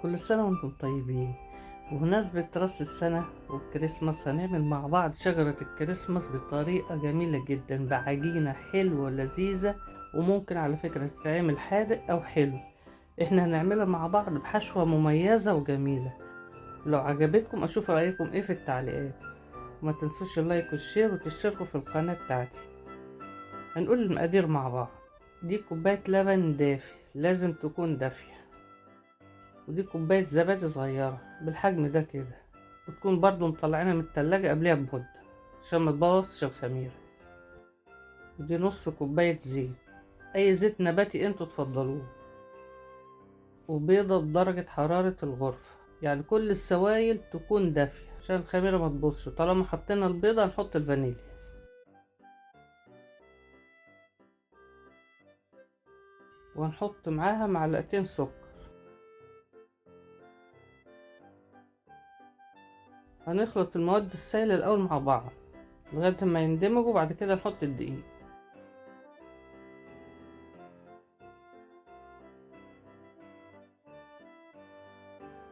كل سنة وانتم طيبين. بمناسبة راس السنة والكريسماس هنعمل مع بعض شجرة الكريسماس بطريقة جميلة جدا بعجينة حلوة لذيذة، وممكن على فكرة تتعمل حادق أو حلو. احنا هنعملها مع بعض بحشوة مميزة وجميلة. لو عجبتكم أشوف رأيكم ايه في التعليقات، وما تنسوش اللايك والشير وتشتركوا في القناة بتاعتي. هنقول المقادير مع بعض. دي كوباية لبن دافي لازم تكون دافية، ودي كوباية زبادي صغيرة بالحجم ده كده، وتكون برضو مطلعينها من التلاجة قبلها بمدة عشان ما تبوظش الخميرة. ودي نص كوباية زيت، أي زيت نباتي انتوا تفضلوه. وبيضة بدرجة حرارة الغرفة، يعني كل السوائل تكون دافية عشان الخميرة ما تبوظش. طالما حطينا البيضة هنحط الفانيليا، وهنحط معاها معلقتين سكر. هنخلط المواد السائلة الأول مع بعض لغاية ما يندمجوا، وبعد كده نحط الدقيق.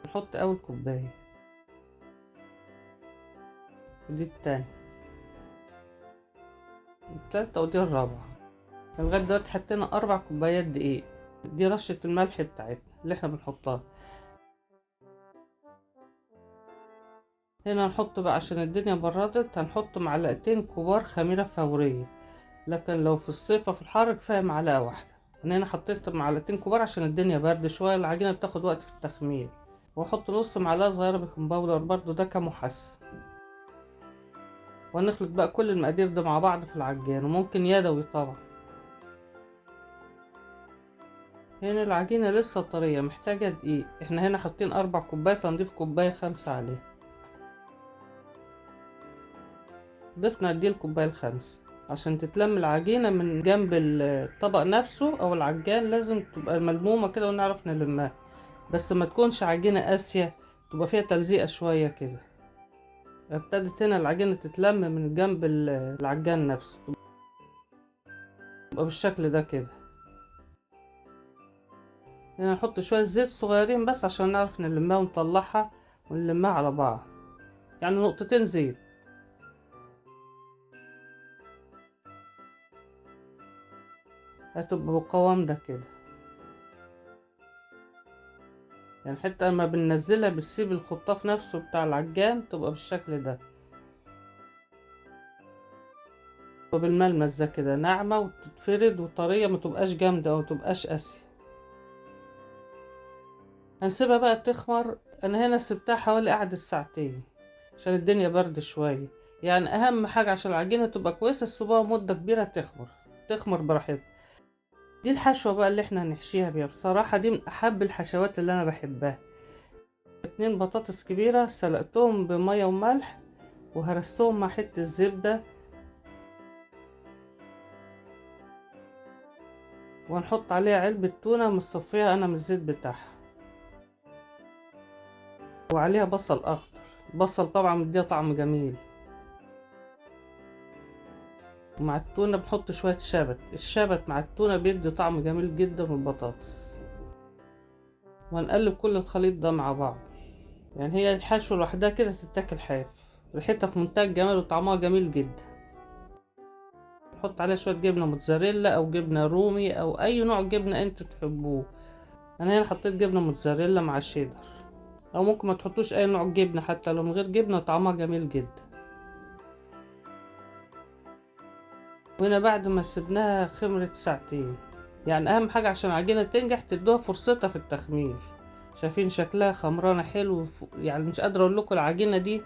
نحط أول كوباية، ودي التانية، التالتة، ودي الرابعة. لغاية دلوقتي حطينا 4 كوبايات دقيق. دي رشة الملح بتاعتنا اللي احنا بنحطها. هنا هنحط بقى عشان الدنيا بردت هنحط معلقتين كبار خميرة فورية، لكن لو في الصيف وفي الحر كفاية معلقة واحدة. أنا هنا حطيت معلقتين كبار عشان الدنيا برد شوية، العجينة بتاخد وقت في التخمير. واحط نص معلقة صغيرة بيكنج باودر برضو ده كمحسن. وهنخلط بقى كل المقادير ده مع بعض في العجان، وممكن يدوي طبعا. هنا العجينة لسه طرية محتاجة دقيق. احنا هنا حاطين 4 كوبايات، هنضيف كوباية 5 عليها. ضفنا دي الكوباية الخامسة عشان تتلم العجينة من جنب الطبق نفسه او العجان. لازم تبقى ملمومة كده ونعرف نلمها، بس ما تكونش عجينة قاسية، تبقى فيها تلزيقة شوية كده. ابتدت هنا العجينة تتلم من جنب العجان نفسه، تبقى بالشكل ده كده. هنا نحط شوية زيت صغيرين بس عشان نعرف نلمها ونطلعها ونلمها على بعض، يعني نقطتين زيت. هتبقى بالقوام ده كده، يعني حتى لما بننزلها بتسيب الخطاف نفسه بتاع العجان تبقى بالشكل ده، وبالملمس ده كده ناعمة وتتفرد وطرية، ما تبقاش جامدة او تبقاش قاسية. هنسيبها بقى تخمر. انا هنا سبتها حوالي قعدة ساعتين عشان الدنيا برد شوية. يعني اهم حاجة عشان العجينة تبقى كويسة تسيبوها مدة كبيرة تخمر براحتها. دي الحشوة بقى اللي احنا هنحشيها بيها. بصراحة دي من احب الحشوات اللي انا بحبها. 2 بطاطس كبيرة سلقتهم بمية وملح، وهرستهم مع حتة الزبدة، وهنحط عليها علبة تونة مصفية انا من الزيت بتاعها، وعليها بصل اخضر. بصل طبعا مديها طعم جميل. ومع التونة بنحط شوية شبت. الشبت مع التونة بيدي طعم جميل جدا من البطاطس. وهنقلب كل الخليط ده مع بعض. يعني هي الحشو لوحدها كده تتاكل حاف، ريحتها في منتهى الجمال وطعمها جميل جدا. نحط عليها شوية جبنة موتزاريلا او جبنة رومي او اي نوع جبنة انتوا تحبوه. انا هنا حطيت جبنة موتزاريلا مع شيدر، او ممكن ما تحطوش اي نوع جبنة، حتى لو من غير جبنة طعمها جميل جدا. وهنا بعد ما سبناها خمرت ساعتين. يعني اهم حاجة عشان العجينة تنجح تدوها فرصتها في التخمير. شايفين شكلها خمرانة حلو، يعني مش قادرة اقول لكم العجينة دي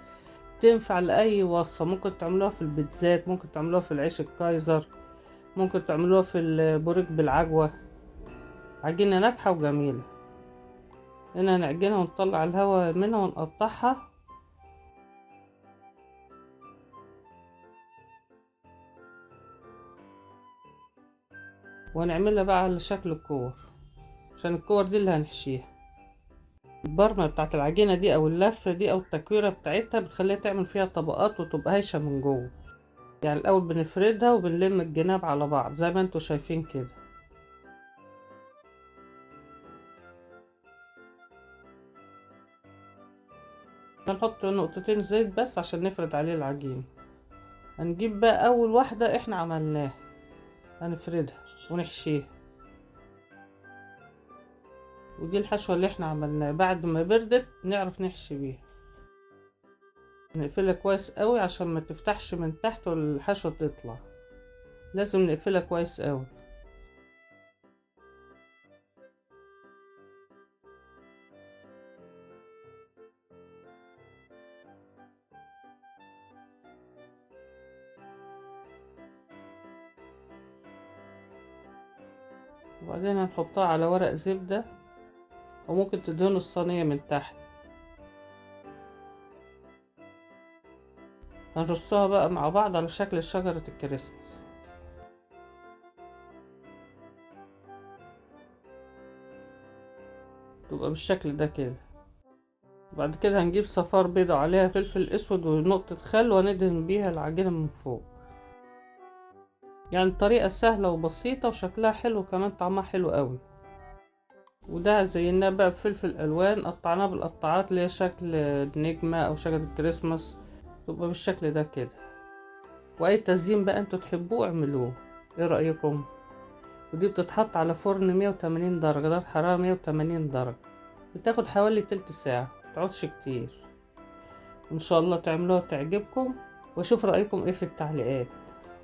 تنفع لأي وصفة. ممكن تعملوها في البيتزات، ممكن تعملوها في العيش الكايزر، ممكن تعملوها في البوريك بالعجوة. عجينة ناجحة وجميلة. هنا هنعجنها ونطلع الهواء منها ونقطعها، ونعملها بقى على شكل الكور عشان الكور دي اللي هنحشيها. البرمة بتاعت العجينة دي او اللفة دي او التكويرة بتاعتها بتخليها تعمل فيها طبقات وتبقى هايشة من جوه. يعني الاول بنفردها وبنلم الجناب على بعض زي ما انتوا شايفين كده. هنحط نقطتين زيت بس عشان نفرد عليه العجين. هنجيب بقى اول واحدة احنا عملناها، هنفردها ونحشيها. ودي الحشوة اللي احنا عملناها، بعد ما بردت نعرف نحشي بيها. نقفلها كويس قوي عشان ما تفتحش من تحت والحشوة تطلع، لازم نقفلها كويس قوي. وبعدين هنحطها على ورق زبدة، وممكن تدهنوا الصينية من تحت. هنرصها بقى مع بعض على شكل شجرة الكريسماس. تبقى بالشكل ده كده. وبعد كده هنجيب صفار بيضة عليها فلفل اسود ونقطة خل، وندهن بيها العجينة من فوق. يعني طريقة سهلة وبسيطة وشكلها حلو كمان، طعمها حلو قوي. وده زيناه بقى بفلفل الوان، قطعناه بالقطاعات اللي هي شكل نجمة او شجرة الكريسماس. تبقى بالشكل ده كده. واي تزيين بقى انتوا تحبوه اعملوه. ايه رأيكم؟ ودي بتتحط على فرن 180 درجة، درجة حرارة 180 درجة. بتاخد حوالي تلت ساعة، متقعدش كتير. ان شاء الله تعملوها تعجبكم، واشوف رأيكم ايه في التعليقات.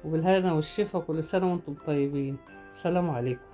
وبالهنا والشفا، كل سنة وانتم طيبين. سلام عليكم.